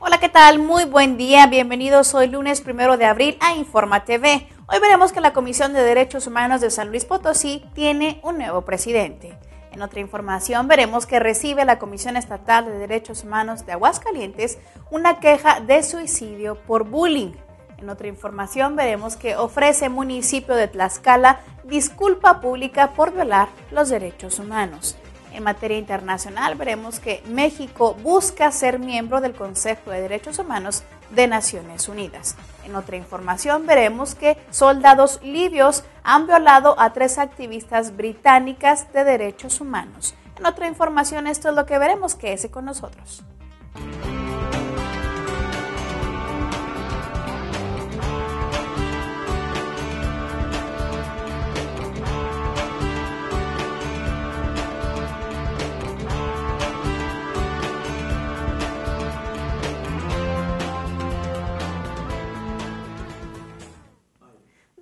Hola, ¿qué tal? Muy buen día, bienvenidos hoy lunes 1 de abril a Informa TV. Hoy veremos que la Comisión de Derechos Humanos de San Luis Potosí tiene un nuevo presidente. En otra información veremos que recibe la Comisión Estatal de Derechos Humanos de Aguascalientes una queja de suicidio por bullying. En otra información veremos que ofrece municipio de Tlaxcala disculpa pública por violar los derechos humanos. En materia internacional veremos que México busca ser miembro del Consejo de Derechos Humanos de Naciones Unidas. En otra información veremos que soldados libios han violado a 3 activistas británicas de derechos humanos. En otra información esto es lo que veremos, quédese con nosotros.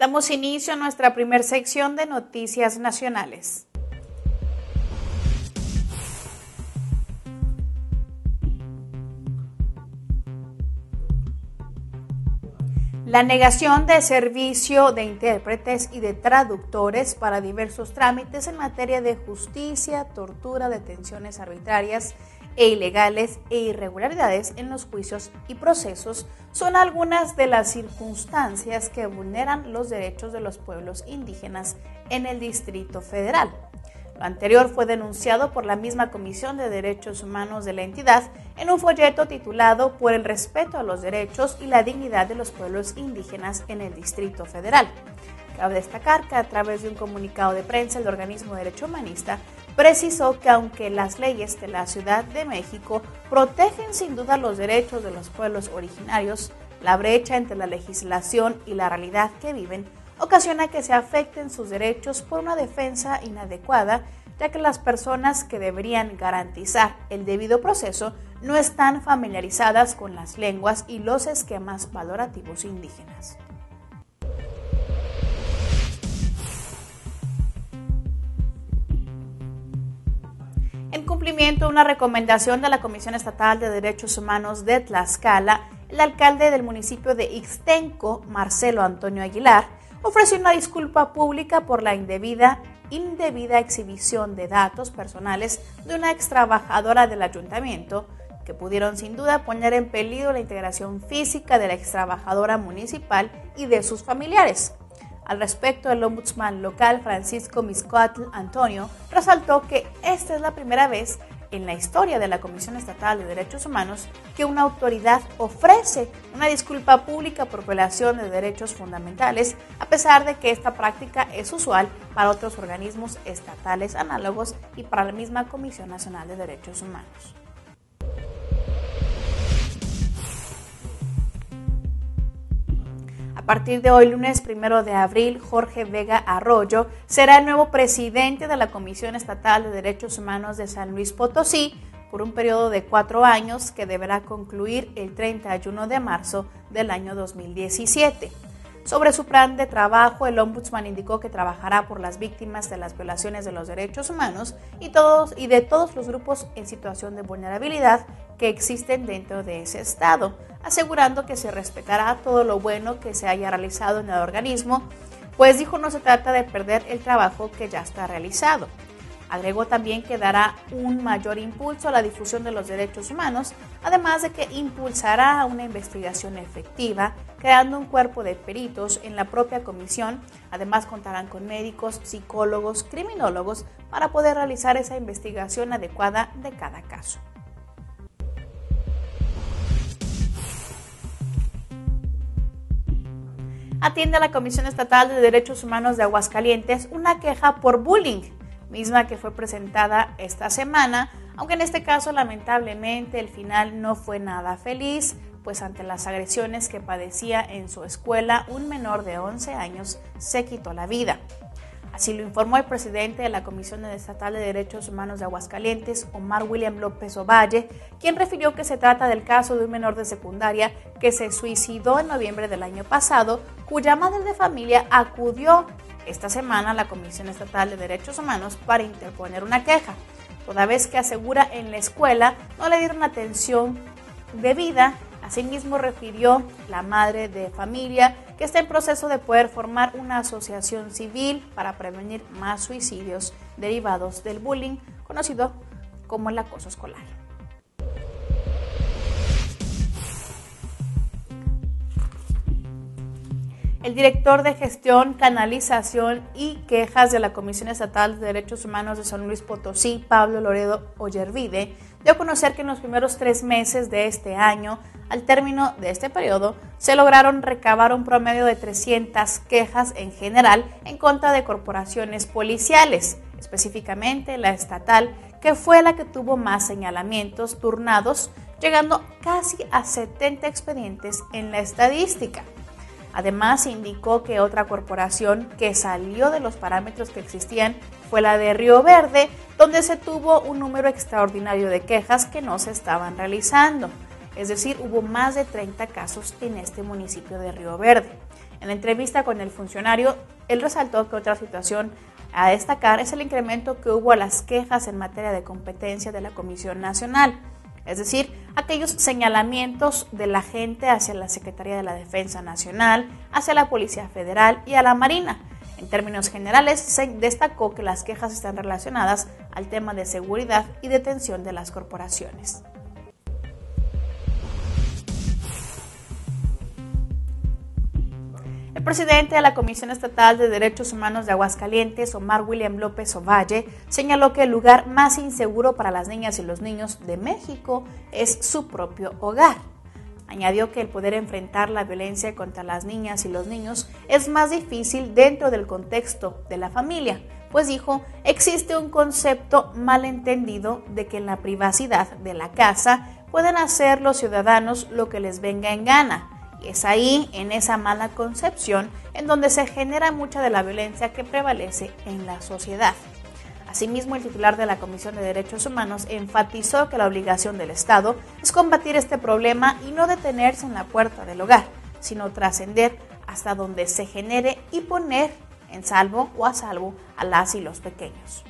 Damos inicio a nuestra primera sección de noticias nacionales. La negación de servicio de intérpretes y de traductores para diversos trámites en materia de justicia, tortura, detenciones arbitrarias e ilegales e irregularidades en los juicios y procesos son algunas de las circunstancias que vulneran los derechos de los pueblos indígenas en el Distrito Federal. Lo anterior fue denunciado por la misma Comisión de Derechos Humanos de la entidad en un folleto titulado Por el respeto a los derechos y la dignidad de los pueblos indígenas en el Distrito Federal. Cabe destacar que a través de un comunicado de prensa el organismo de derecho humanista precisó que aunque las leyes de la Ciudad de México protegen sin duda los derechos de los pueblos originarios, la brecha entre la legislación y la realidad que viven ocasiona que se afecten sus derechos por una defensa inadecuada, ya que las personas que deberían garantizar el debido proceso no están familiarizadas con las lenguas y los esquemas valorativos indígenas. En cumplimiento a una recomendación de la Comisión Estatal de Derechos Humanos de Tlaxcala, el alcalde del municipio de Ixtenco, Marcelo Antonio Aguilar, ofreció una disculpa pública por la indebida exhibición de datos personales de una extrabajadora del ayuntamiento, que pudieron sin duda poner en peligro la integración física de la extrabajadora municipal y de sus familiares. Al respecto, el ombudsman local Francisco Mixcoatl Antonio resaltó que esta es la primera vez en la historia de la Comisión Estatal de Derechos Humanos que una autoridad ofrece una disculpa pública por violación de derechos fundamentales, a pesar de que esta práctica es usual para otros organismos estatales análogos y para la misma Comisión Nacional de Derechos Humanos. A partir de hoy, lunes 1 de abril, Jorge Vega Arroyo será el nuevo presidente de la Comisión Estatal de Derechos Humanos de San Luis Potosí por un periodo de 4 años que deberá concluir el 31 de marzo del año 2017. Sobre su plan de trabajo, el ombudsman indicó que trabajará por las víctimas de las violaciones de los derechos humanos y de todos los grupos en situación de vulnerabilidad que existen dentro de ese estado, asegurando que se respetará todo lo bueno que se haya realizado en el organismo, pues dijo no se trata de perder el trabajo que ya está realizado. Agregó también que dará un mayor impulso a la difusión de los derechos humanos, además de que impulsará una investigación efectiva, creando un cuerpo de peritos en la propia comisión. Además contarán con médicos, psicólogos, criminólogos para poder realizar esa investigación adecuada de cada caso. Atiende a la Comisión Estatal de Derechos Humanos de Aguascalientes una queja por bullying, misma que fue presentada esta semana, aunque en este caso lamentablemente el final no fue nada feliz, pues ante las agresiones que padecía en su escuela, un menor de 11 años se quitó la vida. Así lo informó el presidente de la Comisión Estatal de Derechos Humanos de Aguascalientes, Omar William López Ovalle, quien refirió que se trata del caso de un menor de secundaria que se suicidó en noviembre del año pasado, cuya madre de familia acudió esta semana a la Comisión Estatal de Derechos Humanos para interponer una queja, toda vez que asegura en la escuela no le dieron atención debida Asimismo, refirió la madre de familia que está en proceso de poder formar una asociación civil para prevenir más suicidios derivados del bullying, conocido como el acoso escolar. El director de Gestión, Canalización y Quejas de la Comisión Estatal de Derechos Humanos de San Luis Potosí, Pablo Loredo Ollervide, dio a conocer que en los primeros 3 meses de este año, al término de este periodo, se lograron recabar un promedio de 300 quejas en general en contra de corporaciones policiales, específicamente la estatal, que fue la que tuvo más señalamientos turnados, llegando casi a 70 expedientes en la estadística. Además, indicó que otra corporación que salió de los parámetros que existían fue la de Río Verde, donde se tuvo un número extraordinario de quejas que no se estaban realizando. Es decir, hubo más de 30 casos en este municipio de Río Verde. En la entrevista con el funcionario, él resaltó que otra situación a destacar es el incremento que hubo a las quejas en materia de competencia de la Comisión Nacional. Es decir, aquellos señalamientos de la gente hacia la Secretaría de la Defensa Nacional, hacia la Policía Federal y a la Marina. En términos generales, se destacó que las quejas están relacionadas al tema de seguridad y detención de las corporaciones. El presidente de la Comisión Estatal de Derechos Humanos de Aguascalientes, Omar William López Ovalle, señaló que el lugar más inseguro para las niñas y los niños de México es su propio hogar. Añadió que el poder enfrentar la violencia contra las niñas y los niños es más difícil dentro del contexto de la familia, pues dijo, existe un concepto malentendido de que en la privacidad de la casa pueden hacer los ciudadanos lo que les venga en gana. Y es ahí, en esa mala concepción, en donde se genera mucha de la violencia que prevalece en la sociedad. Asimismo, el titular de la Comisión de Derechos Humanos enfatizó que la obligación del Estado es combatir este problema y no detenerse en la puerta del hogar, sino trascender hasta donde se genere y poner en salvo o a salvo a las y los pequeños.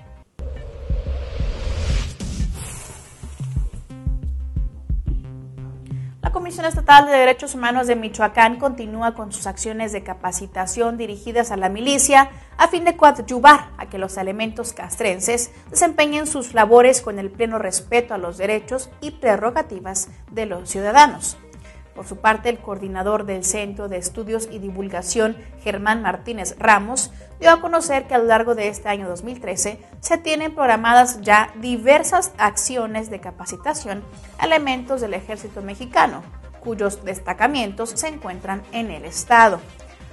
La Comisión Estatal de Derechos Humanos de Michoacán continúa con sus acciones de capacitación dirigidas a la milicia a fin de coadyuvar a que los elementos castrenses desempeñen sus labores con el pleno respeto a los derechos y prerrogativas de los ciudadanos. Por su parte, el coordinador del Centro de Estudios y Divulgación, Germán Martínez Ramos, dio a conocer que a lo largo de este año 2013 se tienen programadas ya diversas acciones de capacitación a elementos del Ejército Mexicano, cuyos destacamentos se encuentran en el Estado.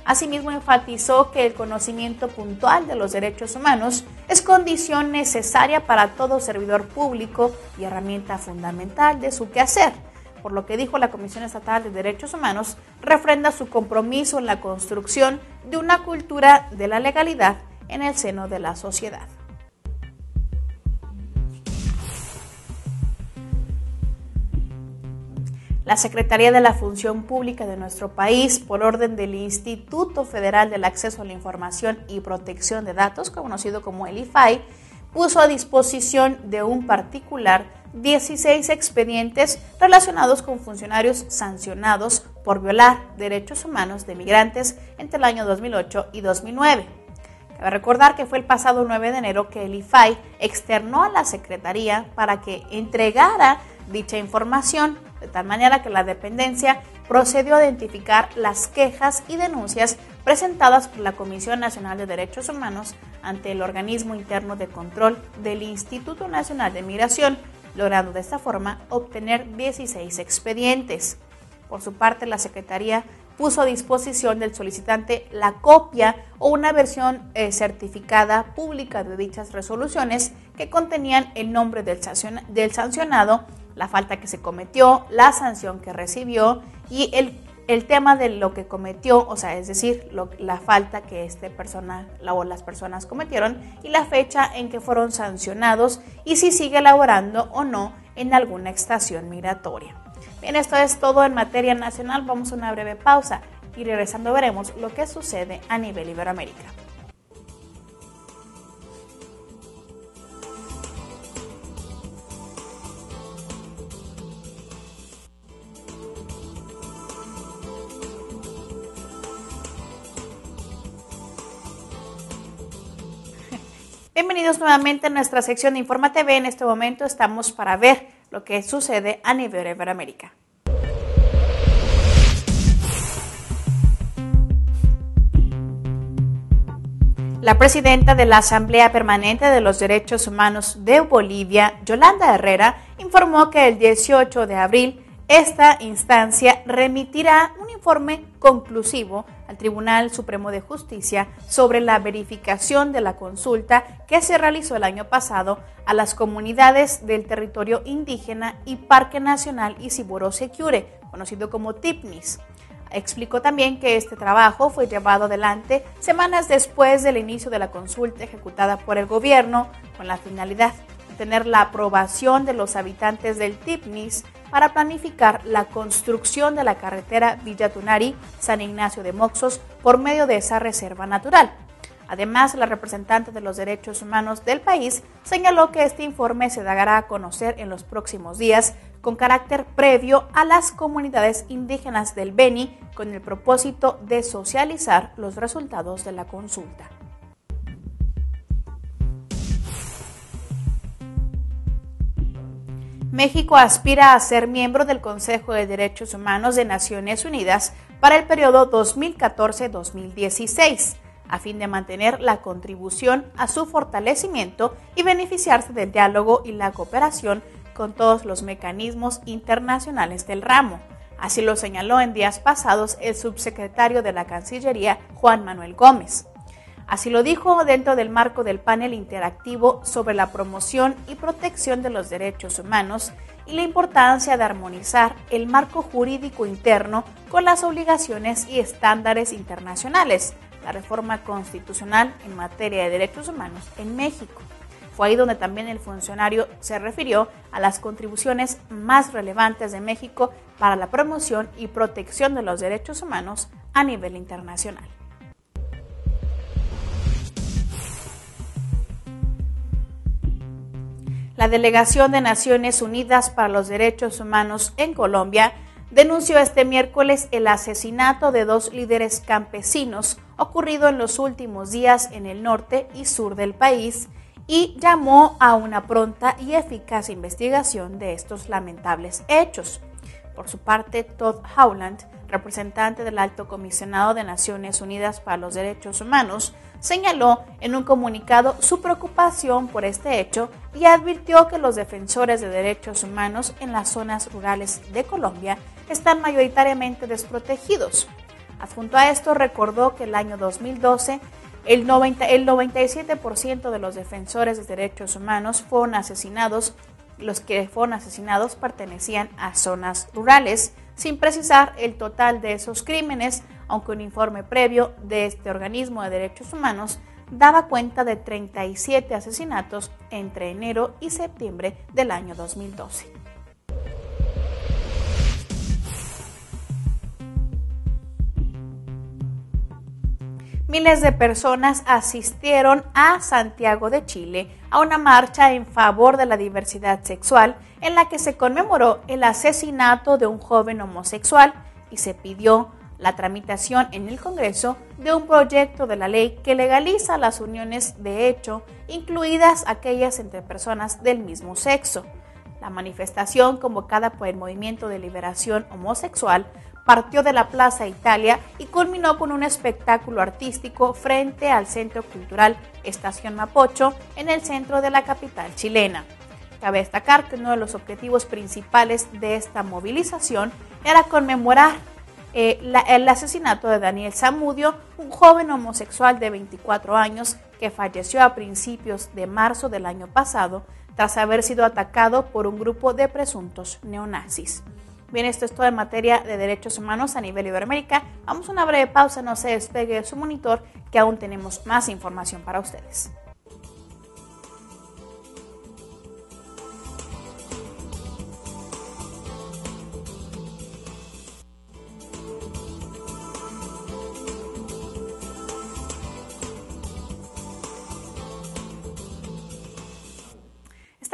Asimismo, enfatizó que el conocimiento puntual de los derechos humanos es condición necesaria para todo servidor público y herramienta fundamental de su quehacer, por lo que dijo la Comisión Estatal de Derechos Humanos, refrenda su compromiso en la construcción de una cultura de la legalidad en el seno de la sociedad. La Secretaría de la Función Pública de nuestro país, por orden del Instituto Federal del Acceso a la Información y Protección de Datos, conocido como el IFAI, puso a disposición de un particular 16 expedientes relacionados con funcionarios sancionados por violar derechos humanos de migrantes entre el año 2008 y 2009. Cabe recordar que fue el pasado 9 de enero que el IFAI externó a la Secretaría para que entregara dicha información, de tal manera que la dependencia procedió a identificar las quejas y denuncias presentadas por la Comisión Nacional de Derechos Humanos ante el organismo interno de control del Instituto Nacional de Migración, logrando de esta forma obtener 16 expedientes. Por su parte, la Secretaría puso a disposición del solicitante la copia o una versión certificada pública de dichas resoluciones que contenían el nombre del sancionado, la falta que se cometió, la sanción que recibió y el tema de lo que cometió, o sea, es decir, la falta que las personas cometieron y la fecha en que fueron sancionados y si sigue laborando o no en alguna estación migratoria. Bien, esto es todo en materia nacional. Vamos a una breve pausa y regresando veremos lo que sucede a nivel Iberoamérica. Bienvenidos nuevamente a nuestra sección de Informa TV. En este momento estamos para ver lo que sucede a nivel de Iberoamérica. La presidenta de la Asamblea Permanente de los Derechos Humanos de Bolivia, Yolanda Herrera, informó que el 18 de abril esta instancia remitirá un informe conclusivo al Tribunal Supremo de Justicia sobre la verificación de la consulta que se realizó el año pasado a las comunidades del territorio indígena y Parque Nacional Isiboro-Sequiure, conocido como TIPNIS. Explicó también que este trabajo fue llevado adelante semanas después del inicio de la consulta ejecutada por el gobierno con la finalidad de tener la aprobación de los habitantes del TIPNIS para planificar la construcción de la carretera Villa Tunari-San Ignacio de Moxos por medio de esa reserva natural. Además, la representante de los derechos humanos del país señaló que este informe se dará a conocer en los próximos días con carácter previo a las comunidades indígenas del Beni con el propósito de socializar los resultados de la consulta. México aspira a ser miembro del Consejo de Derechos Humanos de Naciones Unidas para el periodo 2014-2016. A fin de mantener la contribución a su fortalecimiento y beneficiarse del diálogo y la cooperación con todos los mecanismos internacionales del ramo. Así lo señaló en días pasados el subsecretario de la Cancillería, Juan Manuel Gómez. Así lo dijo dentro del marco del panel interactivo sobre la promoción y protección de los derechos humanos y la importancia de armonizar el marco jurídico interno con las obligaciones y estándares internacionales, la reforma constitucional en materia de derechos humanos en México. Fue ahí donde también el funcionario se refirió a las contribuciones más relevantes de México para la promoción y protección de los derechos humanos a nivel internacional. La Delegación de Naciones Unidas para los Derechos Humanos en Colombia denunció este miércoles el asesinato de 2 líderes campesinos ocurrido en los últimos días en el norte y sur del país y llamó a una pronta y eficaz investigación de estos lamentables hechos. Por su parte, Todd Howland, representante del Alto Comisionado de Naciones Unidas para los Derechos Humanos, señaló en un comunicado su preocupación por este hecho y advirtió que los defensores de derechos humanos en las zonas rurales de Colombia están mayoritariamente desprotegidos. Adjunto a esto, recordó que el año 2012 el 97% de los defensores de derechos humanos fueron asesinados. Los que fueron asesinados pertenecían a zonas rurales, sin precisar el total de esos crímenes, aunque un informe previo de este organismo de derechos humanos daba cuenta de 37 asesinatos entre enero y septiembre del año 2012. Miles de personas asistieron a Santiago de Chile a una marcha en favor de la diversidad sexual en la que se conmemoró el asesinato de un joven homosexual y se pidió la tramitación en el Congreso de un proyecto de la ley que legaliza las uniones de hecho, incluidas aquellas entre personas del mismo sexo. La manifestación, convocada por el Movimiento de Liberación Homosexual, partió de la Plaza Italia y culminó con un espectáculo artístico frente al Centro Cultural Estación Mapocho en el centro de la capital chilena. Cabe destacar que uno de los objetivos principales de esta movilización era conmemorar el asesinato de Daniel Zamudio, un joven homosexual de 24 años que falleció a principios de marzo del año pasado tras haber sido atacado por un grupo de presuntos neonazis. Bien, esto es todo en materia de derechos humanos a nivel Iberoamérica. Vamos a una breve pausa, no se despegue de su monitor, que aún tenemos más información para ustedes.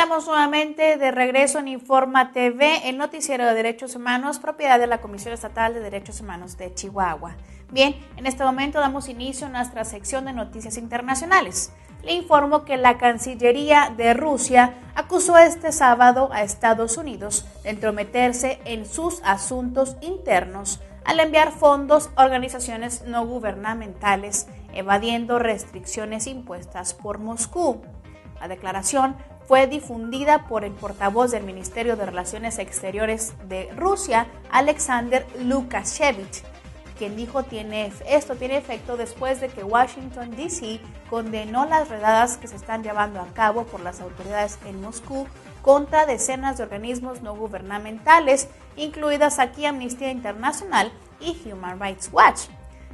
Estamos nuevamente de regreso en Informa TV, el noticiero de derechos humanos, propiedad de la Comisión Estatal de Derechos Humanos de Chihuahua. Bien, en este momento damos inicio a nuestra sección de noticias internacionales. le informo que la Cancillería de Rusia acusó este sábado a Estados Unidos de entrometerse en sus asuntos internos al enviar fondos a organizaciones no gubernamentales, evadiendo restricciones impuestas por Moscú. La declaración fue difundida por el portavoz del Ministerio de Relaciones Exteriores de Rusia, Alexander Lukashevich, quien dijo esto tiene efecto después de que Washington, D.C. condenó las redadas que se están llevando a cabo por las autoridades en Moscú contra decenas de organismos no gubernamentales, incluidas aquí Amnistía Internacional y Human Rights Watch.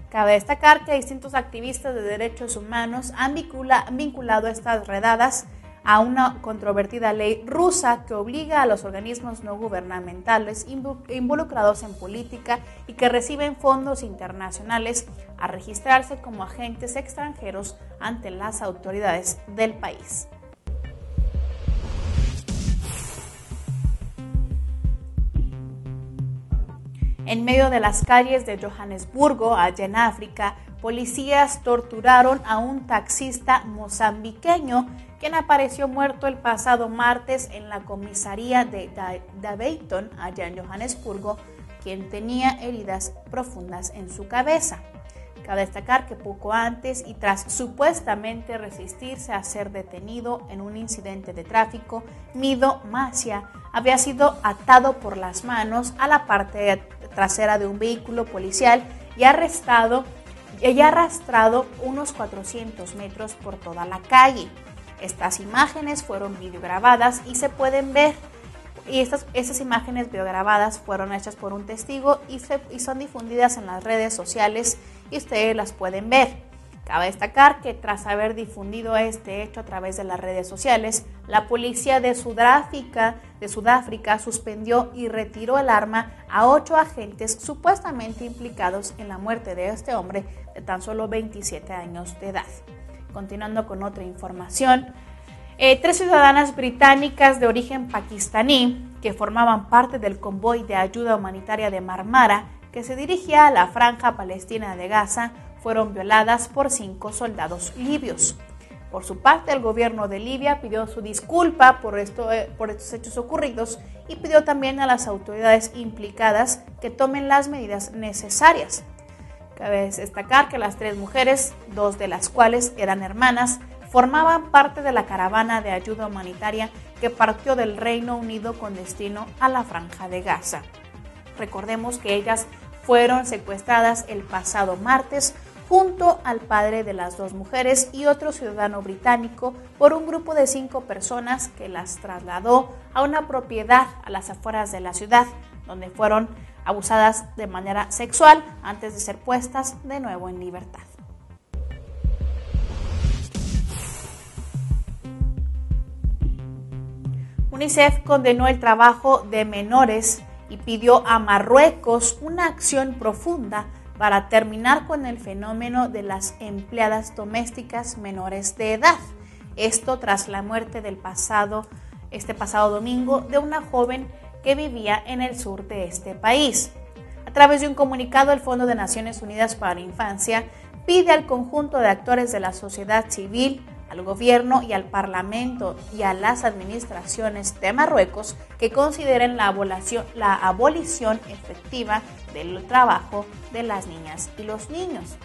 Cabe destacar que distintos activistas de derechos humanos han vinculado estas redadas a una controvertida ley rusa que obliga a los organismos no gubernamentales involucrados en política y que reciben fondos internacionales a registrarse como agentes extranjeros ante las autoridades del país. En medio de las calles de Johannesburgo, allá en África, policías torturaron a un taxista mozambiqueño quien apareció muerto el pasado martes en la comisaría de Daveyton, allá en Johannesburgo, quien tenía heridas profundas en su cabeza. Cabe destacar que poco antes y tras supuestamente resistirse a ser detenido en un incidente de tráfico, Mido Macia había sido atado por las manos a la parte trasera de un vehículo policial y arrastrado unos 400 metros por toda la calle. Estas imágenes fueron videograbadas y se pueden ver. Y estas imágenes videograbadas fueron hechas por un testigo y son difundidas en las redes sociales y ustedes las pueden ver. Cabe destacar que tras haber difundido este hecho a través de las redes sociales, la policía de Sudáfrica suspendió y retiró el arma a 8 agentes supuestamente implicados en la muerte de este hombre de tan solo 27 años de edad. Continuando con otra información, 3 ciudadanas británicas de origen pakistaní que formaban parte del convoy de ayuda humanitaria de Marmara que se dirigía a la franja palestina de Gaza fueron violadas por 5 soldados libios. Por su parte, el gobierno de Libia pidió su disculpa por estos hechos ocurridos y pidió también a las autoridades implicadas que tomen las medidas necesarias. Cabe destacar que las 3 mujeres, 2 de las cuales eran hermanas, formaban parte de la caravana de ayuda humanitaria que partió del Reino Unido con destino a la Franja de Gaza. Recordemos que ellas fueron secuestradas el pasado martes junto al padre de las 2 mujeres y otro ciudadano británico por un grupo de 5 personas que las trasladó a una propiedad a las afueras de la ciudad, donde fueron abusadas de manera sexual antes de ser puestas de nuevo en libertad. UNICEF condenó el trabajo de menores y pidió a Marruecos una acción profunda para terminar con el fenómeno de las empleadas domésticas menores de edad. Esto tras la muerte este pasado domingo de una joven que vivía en el sur de este país. A través de un comunicado, el Fondo de Naciones Unidas para la Infancia pide al conjunto de actores de la sociedad civil, al gobierno y al Parlamento y a las administraciones de Marruecos que consideren la abolición efectiva del trabajo de las niñas y los niños.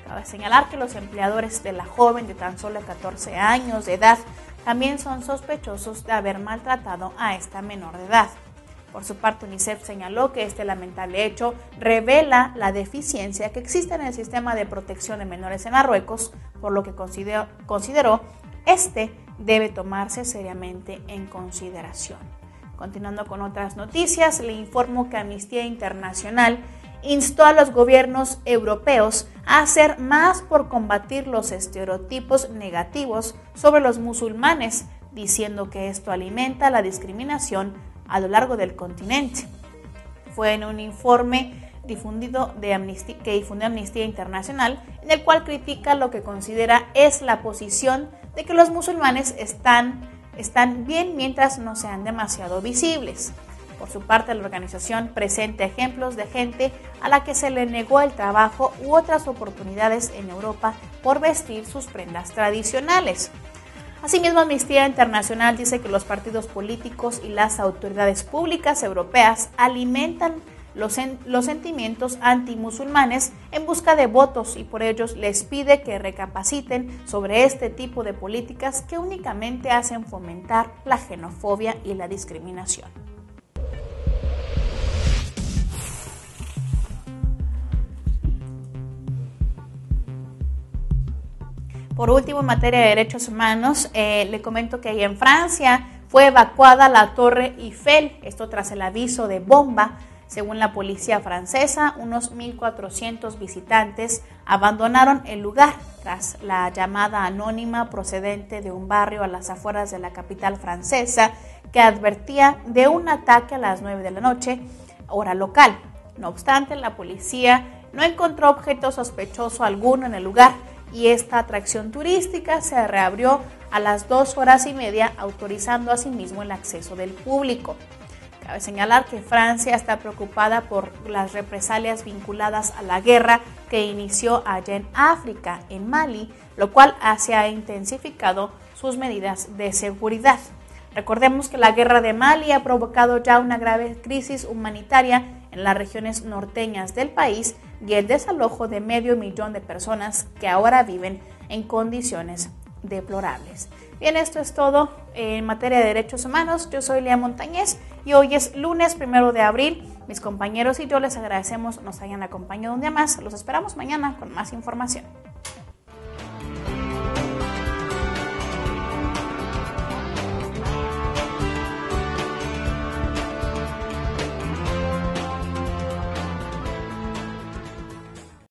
Cabe señalar que los empleadores de la joven de tan solo 14 años de edad también son sospechosos de haber maltratado a esta menor de edad. Por su parte, UNICEF señaló que este lamentable hecho revela la deficiencia que existe en el sistema de protección de menores en Marruecos, por lo que consideró debe tomarse seriamente en consideración. Continuando con otras noticias, le informo que Amnistía Internacional instó a los gobiernos europeos a hacer más por combatir los estereotipos negativos sobre los musulmanes, diciendo que esto alimenta la discriminación a lo largo del continente. Fue en un informe que difundió Amnistía Internacional, en el cual critica lo que considera es la posición de que los musulmanes están bien mientras no sean demasiado visibles. Por su parte, la organización presenta ejemplos de gente a la que se le negó el trabajo u otras oportunidades en Europa por vestir sus prendas tradicionales. Asimismo, Amnistía Internacional dice que los partidos políticos y las autoridades públicas europeas alimentan los sentimientos antimusulmanes en busca de votos y por ello les pide que recapaciten sobre este tipo de políticas que únicamente hacen fomentar la xenofobia y la discriminación. Por último, en materia de derechos humanos, le comento que ahí en Francia fue evacuada la Torre Eiffel, esto tras el aviso de bomba. Según la policía francesa, unos 1.400 visitantes abandonaron el lugar tras la llamada anónima procedente de un barrio a las afueras de la capital francesa que advertía de un ataque a las 9 de la noche, hora local. No obstante, la policía no encontró objeto sospechoso alguno en el lugar y esta atracción turística se reabrió a las 2:30, autorizando asimismo el acceso del público. Cabe señalar que Francia está preocupada por las represalias vinculadas a la guerra que inició allá en África, en Mali, lo cual se ha intensificado sus medidas de seguridad. Recordemos que la guerra de Mali ha provocado ya una grave crisis humanitaria en las regiones norteñas del país y el desalojo de 500,000 de personas que ahora viven en condiciones deplorables. Bien, esto es todo en materia de derechos humanos. Yo soy Lea Montañez y hoy es lunes 1 de abril. Mis compañeros y yo les agradecemos nos hayan acompañado un día más. Los esperamos mañana con más información.